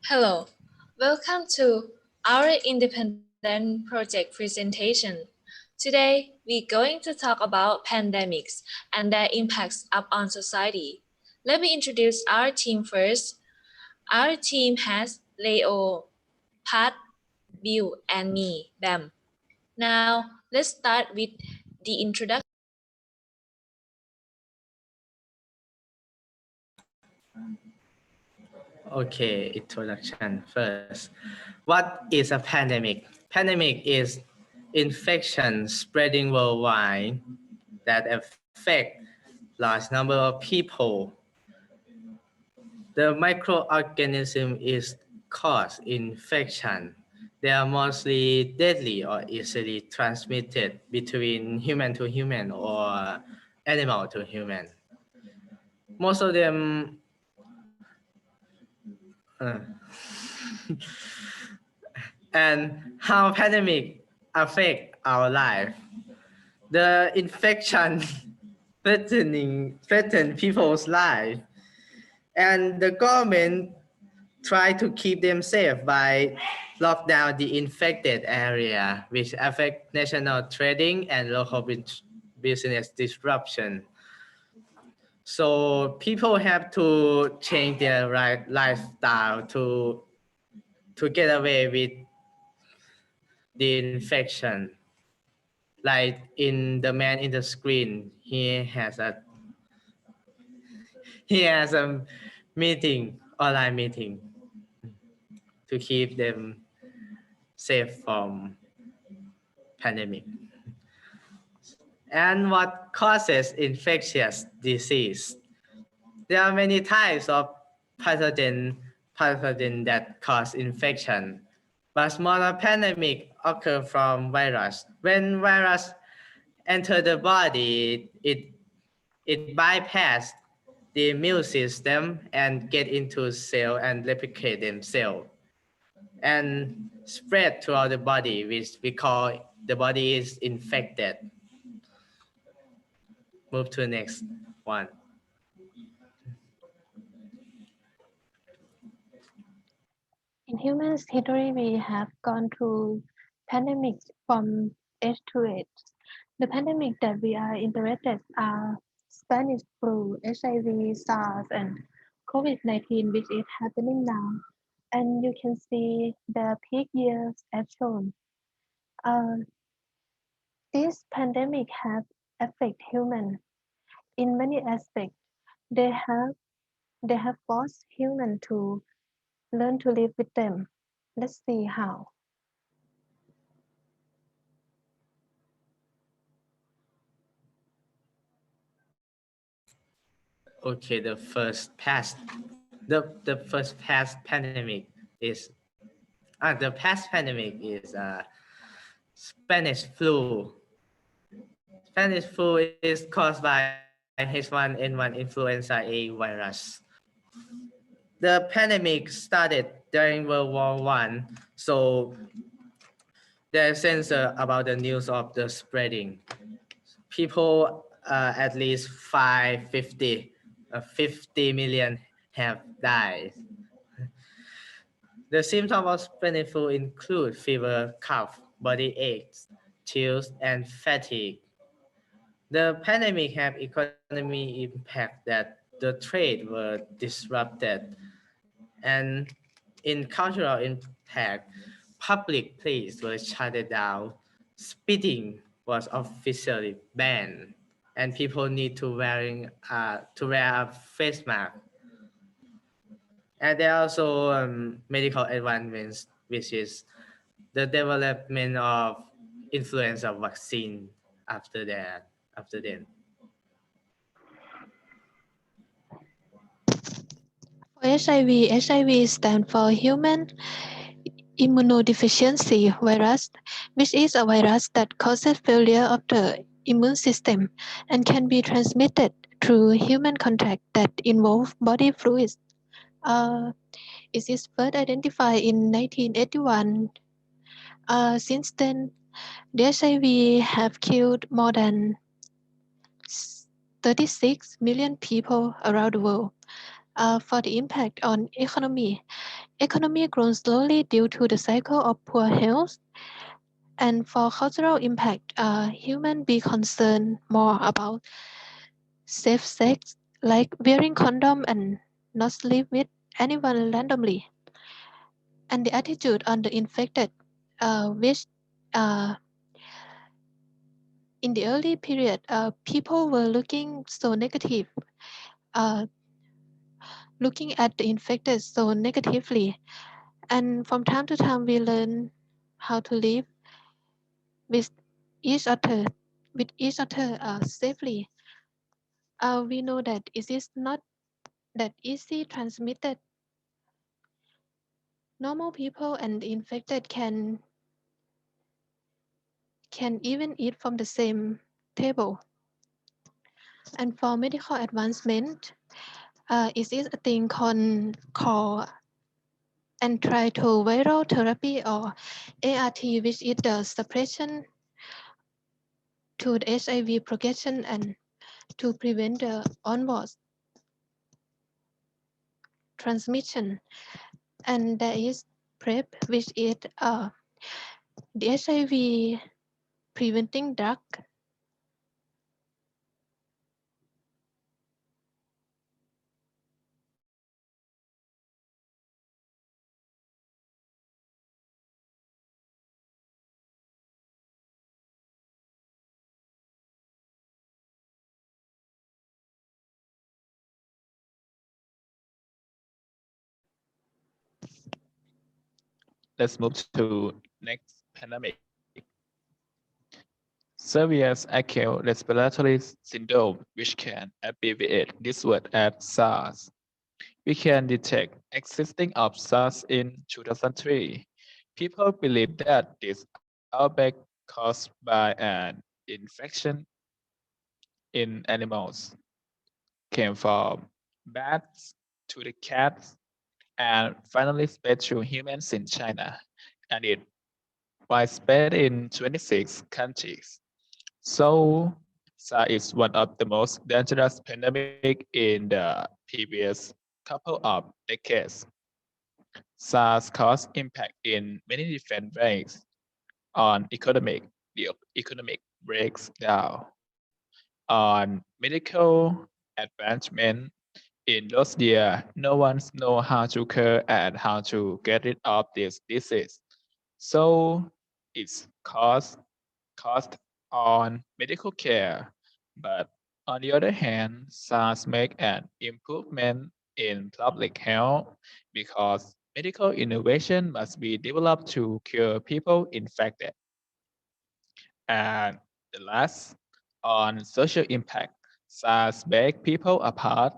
Hello, welcome to our independent project presentation. Today, we're going to talk about pandemics and their impacts upon society. Let me introduce our team first. Our team has Leo, Pat, Bill, and me, Bam. Now, let's start with the introduction. Okay, introduction first. What is a pandemic? Pandemic is infection spreading worldwide that affect large number of people. The microorganism is cause infection. They are mostly deadly or easily transmitted between human to human or animal to human. Most of them and how pandemic affect our life. The infection threaten people's life, and the government try to keep them safe by lock down the infected area, which affect national trading and local business disruption. So people have to change their lifestyle to get away with the infection. Like in the man in the screen, he has a online meeting to keep them safe from pandemic. And what causes infectious disease? There are many types of pathogen that cause infection, but smaller pandemic occur from virus. When virus enter the body, it bypass the immune system and get into cell and replicate themselves and spread throughout the body, which we call the body is infected. Move to the next one. In human history, we have gone through pandemics from age to age. The pandemic that we are interested are Spanish flu, HIV, SARS, and COVID-19, which is happening now. And you can see the peak years as shown. This pandemic have affected humans in many aspects. They have forced humans to learn to live with them. Let's see how. Okay, the first past pandemic is the past pandemic is Spanish flu. Spanish flu is caused by H1N1 influenza A virus. The pandemic started during World War I, so there's censor about the news of the spreading. People at least 50 million have died. The symptoms of Spanish flu include fever, cough, body aches, chills, and fatigue. The pandemic had economy impact that the trade were disrupted, and in cultural impact, public places were shut down, spitting was officially banned, and people need to wear a face mask. And there are also medical advancements, which is the development of influenza vaccine after then. For HIV stands for Human Immunodeficiency Virus, which is a virus that causes failure of the immune system and can be transmitted through human contact that involve body fluids. It is first identified in 1981. Since then, the HIV have killed more than 36 million people around the world. For the impact on economy, economy grows slowly due to the cycle of poor health. And for cultural impact, humans be concerned more about safe sex, like wearing condom and not sleep with anyone randomly. And the attitude on the infected, which in the early period, people were looking so negative, uh, looking at the infected so negatively. And from time to time, we learn how to live with each other, safely. We know that it is not that easy transmitted. Normal people and the infected can even eat from the same table. And for medical advancement, it is a thing called antiretroviral therapy or ART, which is the suppression to the HIV progression and to prevent the onward transmission. And there is PrEP, which is the HIV preventing drug. Let's move to next pandemic. Severe acute respiratory syndrome, which can abbreviate this word as SARS. We can detect existing of SARS in 2003. People believe that this outbreak caused by an infection in animals came from bats to the cats and finally spread to humans in China, and it widespread in 26 countries. So SARS is one of the most dangerous pandemic in the previous couple of decades. SARS caused impact in many different ways. On economic, the economic breaks down. On medical advancement, in those years, no one knows how to cure and how to get rid of this disease. So it's cost on medical care. But on the other hand, SARS make an improvement in public health because medical innovation must be developed to cure people infected. And the last, on social impact, SARS break people apart.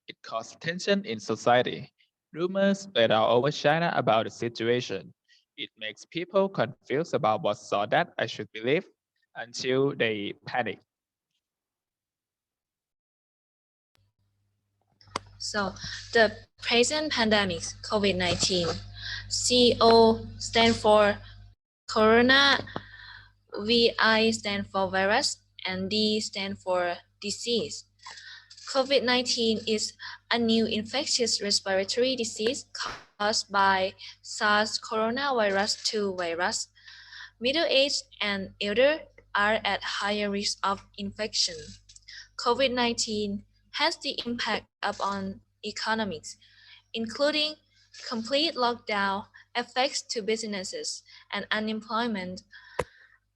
It caused tension in society. Rumors spread out over China about the situation. It makes people confused about what saw that I should believe until they panic. So, the present pandemic, COVID-19, CO stand for Corona, VI stand for virus, and D stand for disease. COVID-19 is a new infectious respiratory disease caused by SARS coronavirus 2 virus. Middle-aged and elder are at higher risk of infection. COVID-19 has the impact upon economics, including complete lockdown, effects to businesses, and unemployment.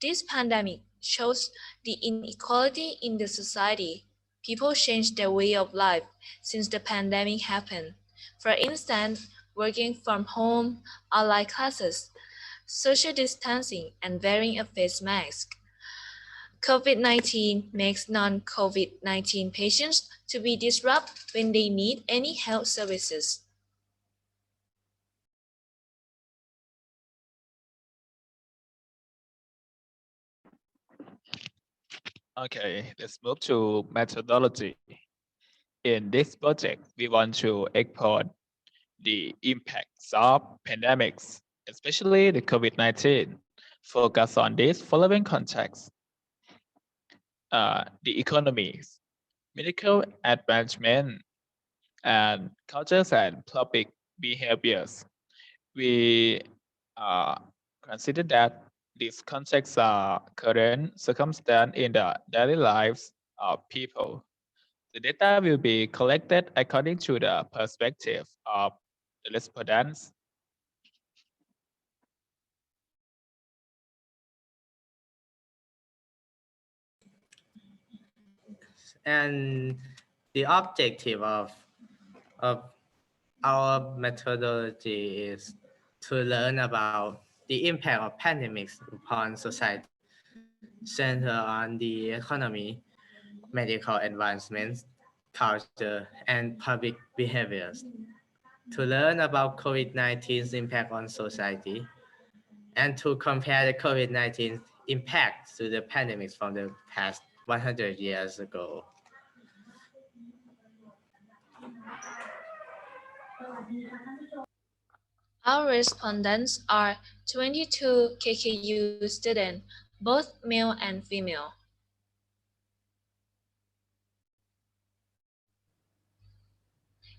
This pandemic shows the inequality in the society. People change their way of life since the pandemic happened. For instance, working from home, online classes, social distancing, and wearing a face mask. COVID-19 makes non-COVID-19 patients to be disrupted when they need any health services. Okay, let's move to methodology. In this project, we want to export the impacts of pandemics, especially the COVID-19. Focus on this following context. The economies. medical advancement, and cultures and public behaviors. We consider that these contexts are current circumstance in the daily lives of people. The data will be collected according to the perspective of the respondents. And the objective of our methodology is to learn about the impact of pandemics upon society, center on the economy, medical advancements, culture, and public behaviors. To learn about COVID-19's impact on society, and to compare the COVID-19 impact to the pandemics from the past 100 years ago. Our respondents are 22 KKU students, both male and female.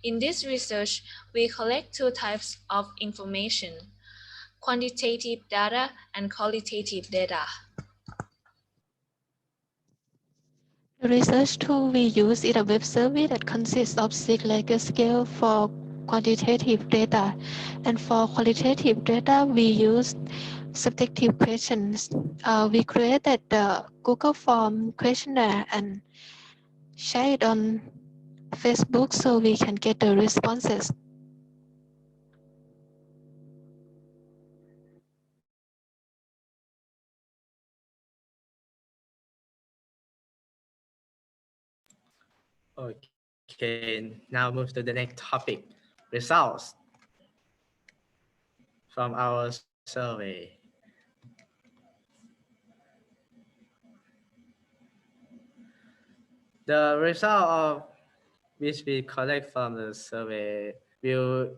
In this research, we collect two types of information: quantitative data and qualitative data. The research tool we use is a web survey that consists of 6 Likert scale for quantitative data, and for qualitative data we use subjective questions. We created the Google form questionnaire and share it on Facebook so we can get the responses. Okay, now move to the next topic, results from our survey. The result of which we collect from the survey will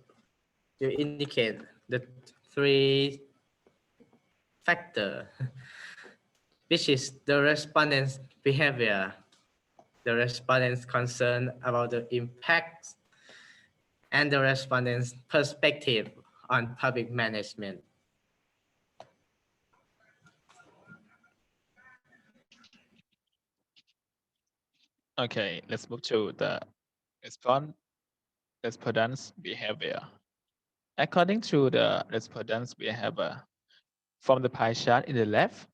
indicate the three factor, which is the respondent's behavior, the respondent's concern about the impacts, and the respondent's perspective on public management. Okay, let's move to the respondent's behavior. According to the respondent's behavior, from the pie chart in the left,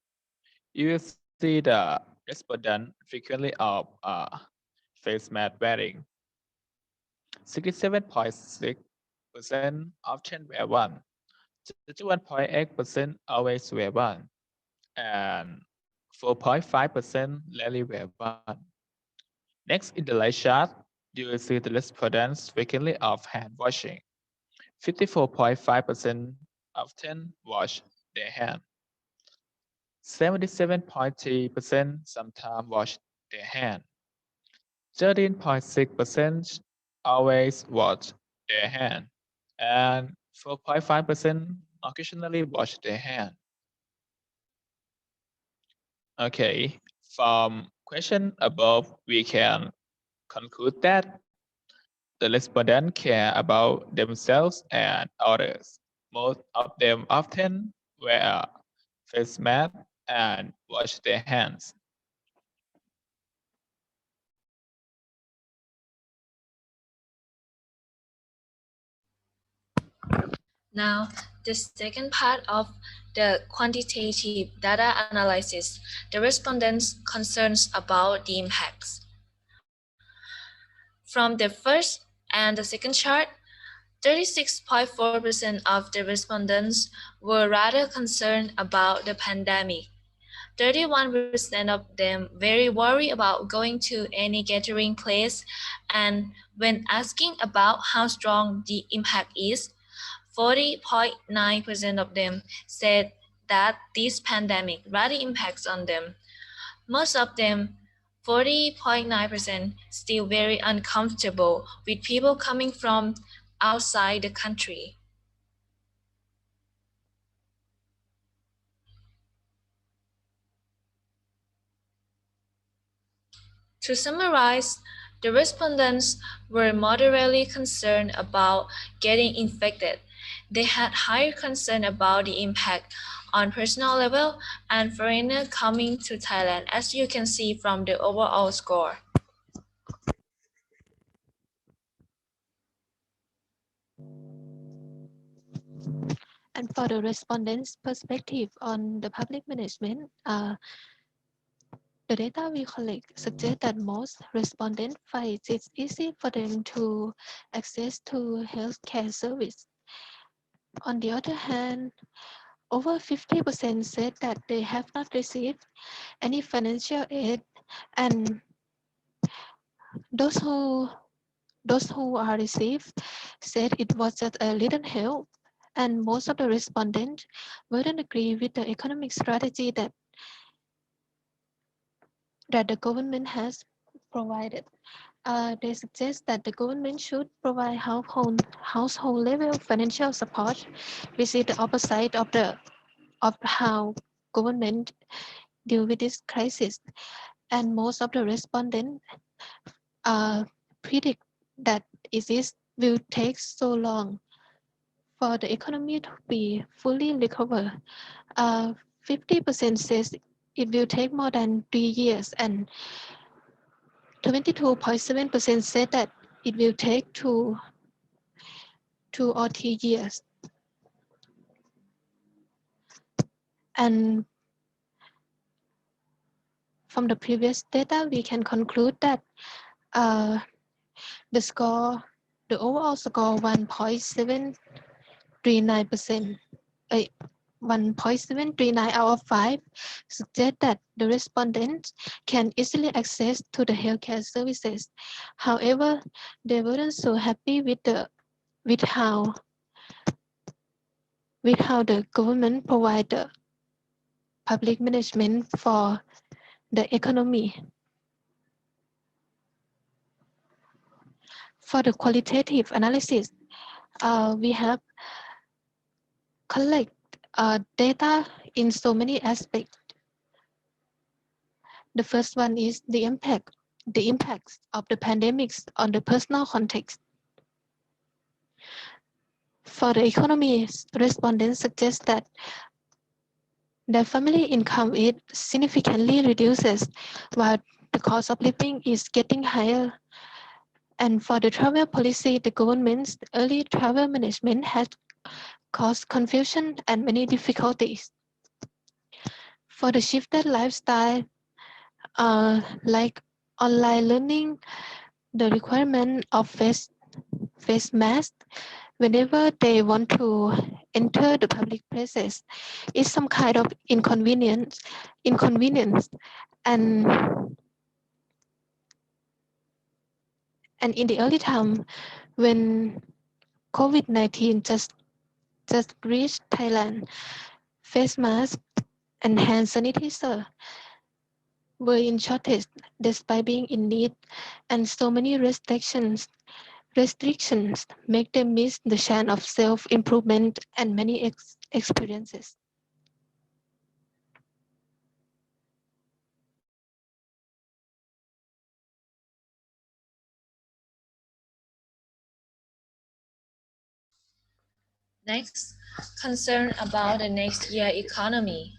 you will see the respondent frequently of face mask wearing. 67.6% often wear one. 31.8% always wear one. And 4.5% rarely wear one. Next in the light chart, you will see the respondents frequently of hand washing. 54.5% often wash their hand. 77.3% sometimes wash their hand. 13.6% always wash their hand. And 4.5% occasionally wash their hand. Okay, from question above, we can conclude that the respondents care about themselves and others. Most of them often wear face mask and wash their hands. Now, the second part of the quantitative data analysis, the respondents' concerns about the impacts. From the first and the second chart, 36.4% of the respondents were rather concerned about the pandemic. 31% of them very worried about going to any gathering place, and when asking about how strong the impact is, 40.9% of them said that this pandemic rather impacts on them. Most of them, 40.9%, still very uncomfortable with people coming from outside the country. To summarize, the respondents were moderately concerned about getting infected. They had higher concern about the impact on personal level and foreigner coming to Thailand, as you can see from the overall score. And for the respondents' perspective on the public management, the data we collect suggests that most respondents find it's easy for them to access to healthcare service. On the other hand, over 50% said that they have not received any financial aid, and those who are received said it was just a little help. And most of the respondents wouldn't agree with the economic strategy that the government has provided. They suggest that the government should provide household level financial support, which is the opposite of how government deal with this crisis. And most of the respondents predict that it will take so long for the economy to be fully recovered. 50% says it will take more than 3 years, and 22.7% said that it will take 2 or 3 years. And from the previous data, we can conclude that the overall score 1.739%, 1.739 out of 5 suggest that the respondents can easily access to the healthcare services. However, they weren't so happy with how the government provide the public management for the economy. For the qualitative analysis, we have collect data in so many aspects. The first one is the impacts of the pandemics on the personal context. For the economy, respondents suggest that the family income is significantly reduces while the cost of living is getting higher. And for the travel policy, the government's early travel management has caused confusion and many difficulties. For the shifted lifestyle, like online learning, the requirement of face mask whenever they want to enter the public places is some kind of inconvenience. And in the early time when COVID-19 just reached Thailand, face mask and hand sanitizer were in shortage despite being in need, and so many restrictions make them miss the chance of self-improvement and many experiences. Next, concern about the next year economy.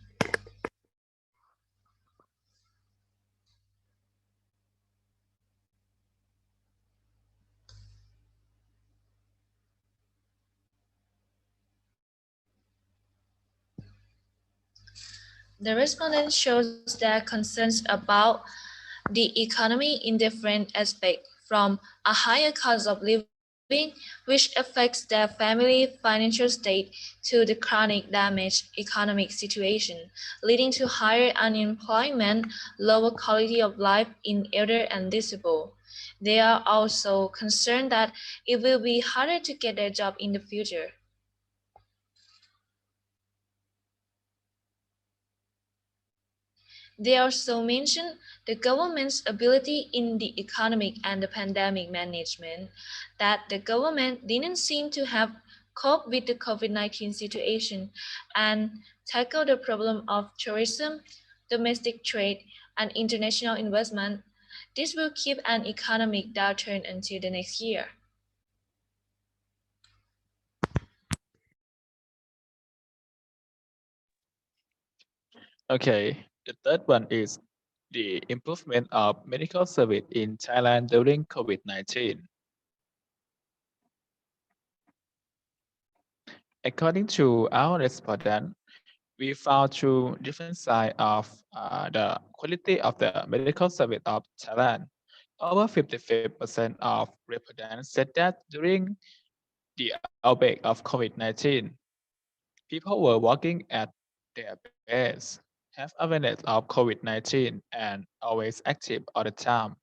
The respondent shows their concerns about the economy in different aspects, from a higher cost of living, which affects their family financial state, to the chronic damaged economic situation, leading to higher unemployment, lower quality of life in elder and disabled. They are also concerned that it will be harder to get a job in the future. They also mention the government's ability in the economic and the pandemic management, that the government didn't seem to have coped with the COVID-19 situation and tackle the problem of tourism, domestic trade, and international investment. This will keep an economic downturn until the next year. Okay, the third one is the improvement of medical service in Thailand during COVID-19. According to our respondent, we found through different sides of the quality of the medical service of Thailand. Over 55% of respondents said that during the outbreak of COVID-19, people were working at their best, have awareness of COVID-19, and always active all the time.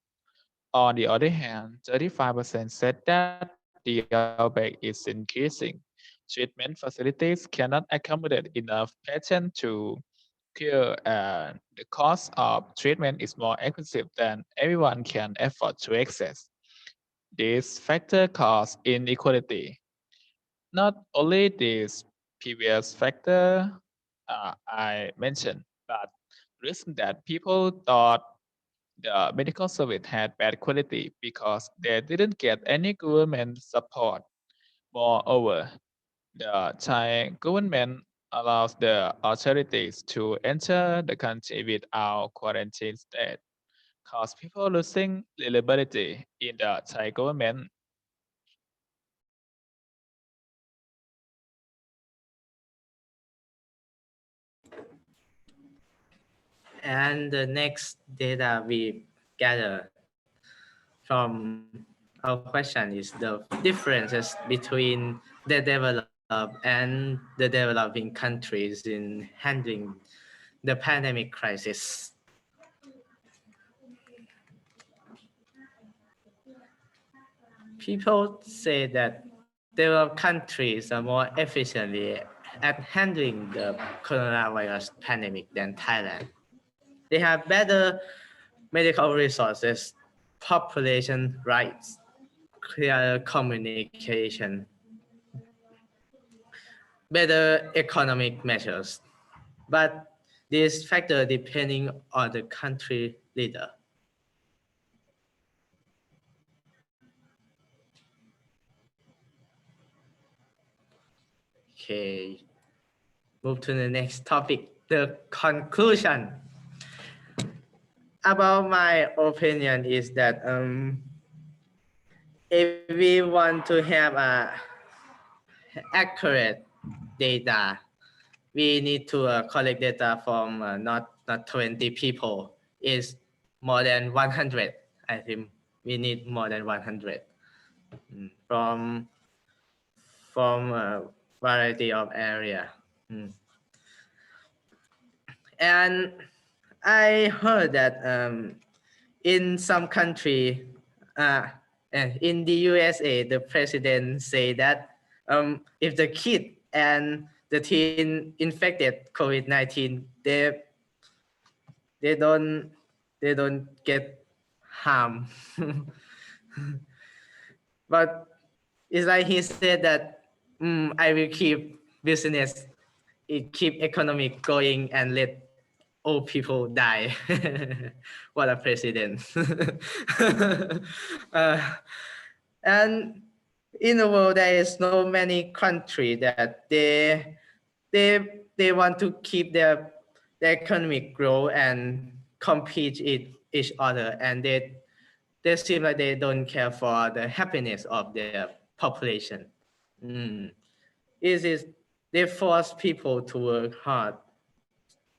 On the other hand, 35% said that the outbreak is increasing. Treatment facilities cannot accommodate enough patients to cure, and the cost of treatment is more expensive than everyone can afford to access. This factor causes inequality. Not only this previous factor I mentioned, but reason that people thought the medical service had bad quality because they didn't get any government support. Moreover, the Thai government allows the authorities to enter the country without quarantine state, cause people losing reliability in the Thai government. And the next data we gather from our question is the differences between the developed and the developing countries in handling the pandemic crisis. People say that developed countries are more efficiently at handling the coronavirus pandemic than Thailand. They have better medical resources, population rights, clear communication, better economic measures. But this factor depending on the country leader. Okay, move to the next topic, the conclusion. About my opinion is that if we want to have accurate data, we need to collect data from not 20 people. It's more than 100. I think we need more than 100 from a variety of area. And I heard that in some country, in the USA, the president say that if the kid and the teen infected COVID-19, they don't get harm. But it's like he said that I will keep business, keep economic going and let old people die. What a president. And in the world, there is no many country that they want to keep their economic growth and compete each other, and they seem like they don't care for the happiness of their population. Is they force people to work hard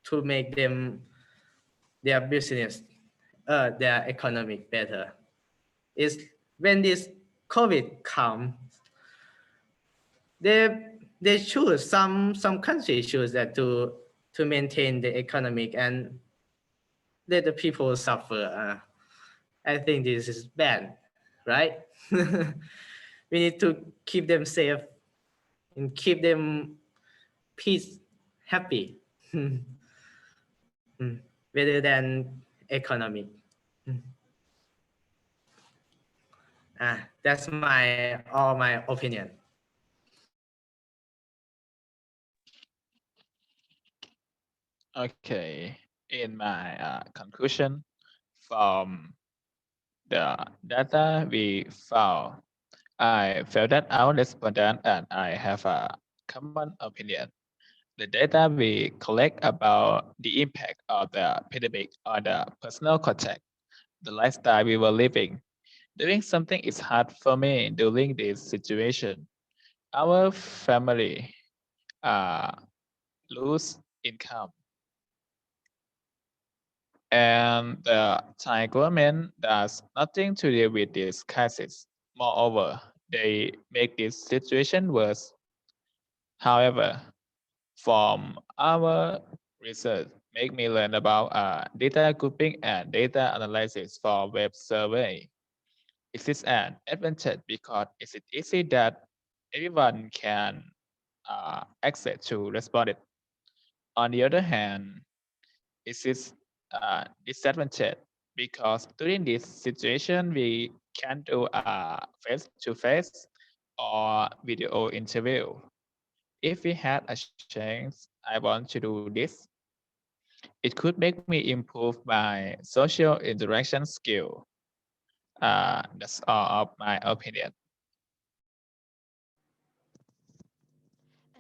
to make them their business, their economic better. Is when this COVID comes, they choose some countries choose that to maintain the economic and let the people suffer. I think this is bad, right? We need to keep them safe and keep them peace, happy, rather than economic. That's all my opinion. Okay, in my conclusion from the data we found, I felt that our respondent and I have a common opinion. The data we collect about the impact of the pandemic on the personal contact, the lifestyle we were living. Doing something is hard for me during this situation. Our family lose income, and the Thai government does nothing to deal with this crisis. Moreover, they make this situation worse. However, from our research, make me learn about data grouping and data analysis for web survey. It is an advantage because it is easy that everyone can access to respond it. On the other hand, it is a disadvantage because during this situation we can do a face-to-face or video interview. If we had a chance, I want to do this. It could make me improve my social interaction skill. That's all of my opinion.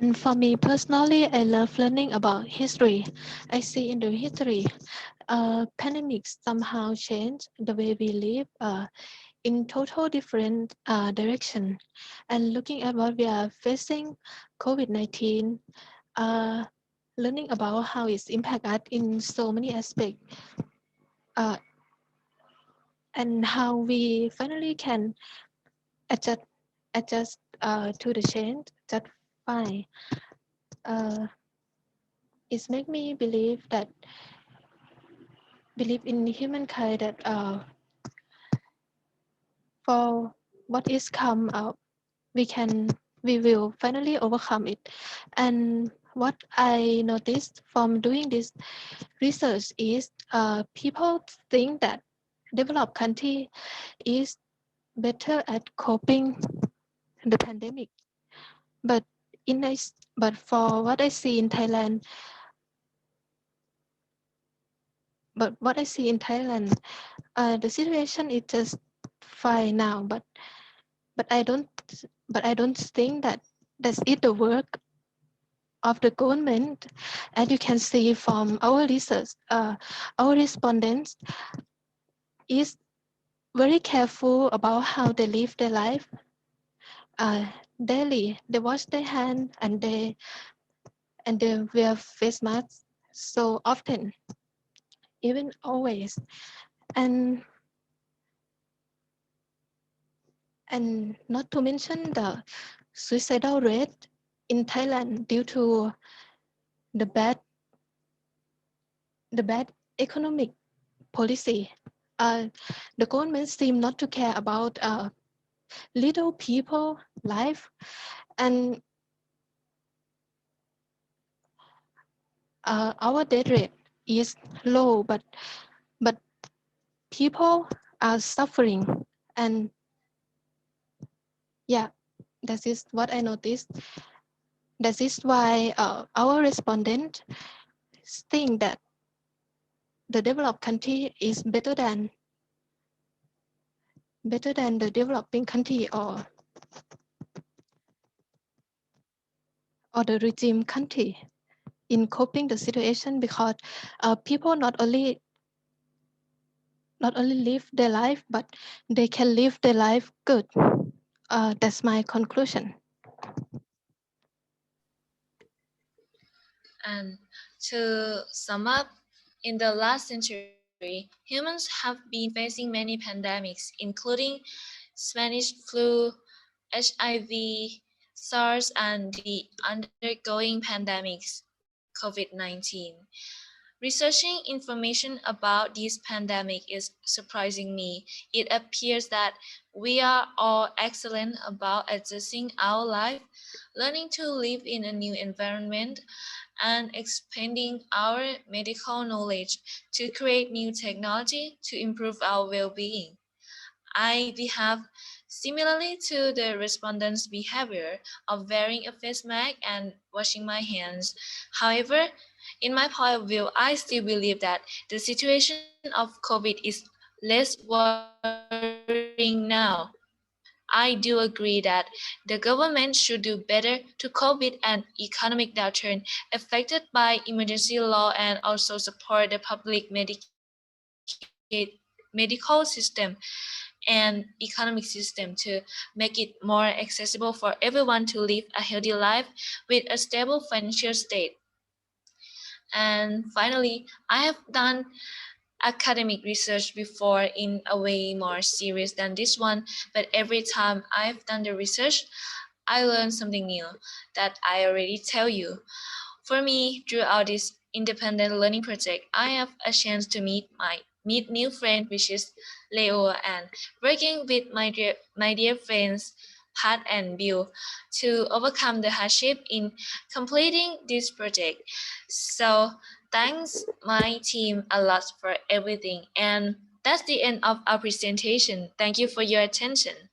And for me personally, I love learning about history. I see in the history, pandemics somehow change the way we live in total different direction. And looking at what we are facing, COVID-19, learning about how it's impact us in so many aspects, uh, and how we finally can adjust to the change. That's fine. Uh, it's make me believe in humankind that for what is come up, we will finally overcome it. And what I noticed from doing this research is people think that developed country is better at coping the pandemic, but but for what I see in Thailand, the situation is just fine now. But I don't but I don't think that that's it the work of the government. As you can see from our research, our respondents is very careful about how they live their life. Daily, they wash their hands and they wear face masks so often, even always. And not to mention the suicidal rate in Thailand due to the bad economic policy. The government seem not to care about little people life, and our death rate is low, but people are suffering. And yeah, that is what I noticed. That is why our respondent think that the developed country is better than the developing country, or the regime country in coping the situation, because people not only live their life, but they can live their life good. That's my conclusion. And to sum up, in the last century, humans have been facing many pandemics, including Spanish flu, HIV, SARS, and the undergoing pandemics, COVID-19. Researching information about this pandemic is surprising me. It appears that we are all excellent about adjusting our life, learning to live in a new environment, and expanding our medical knowledge to create new technology to improve our well-being. I behave similarly to the respondents' behavior of wearing a face mask and washing my hands. However, in my point of view, I still believe that the situation of COVID is less worrying now. I do agree that the government should do better to cope with an economic downturn affected by emergency law and also support the public medical system and economic system to make it more accessible for everyone to live a healthy life with a stable financial state. And finally, I have done academic research before in a way more serious than this one, but every time I've done the research, I learned something new that I already tell you. For me, throughout this independent learning project, I have a chance to meet new friend, which is Leo, and working with my dear friends Pat and Bill to overcome the hardship in completing this project. So thanks my team a lot for everything, and that's the end of our presentation. Thank you for your attention.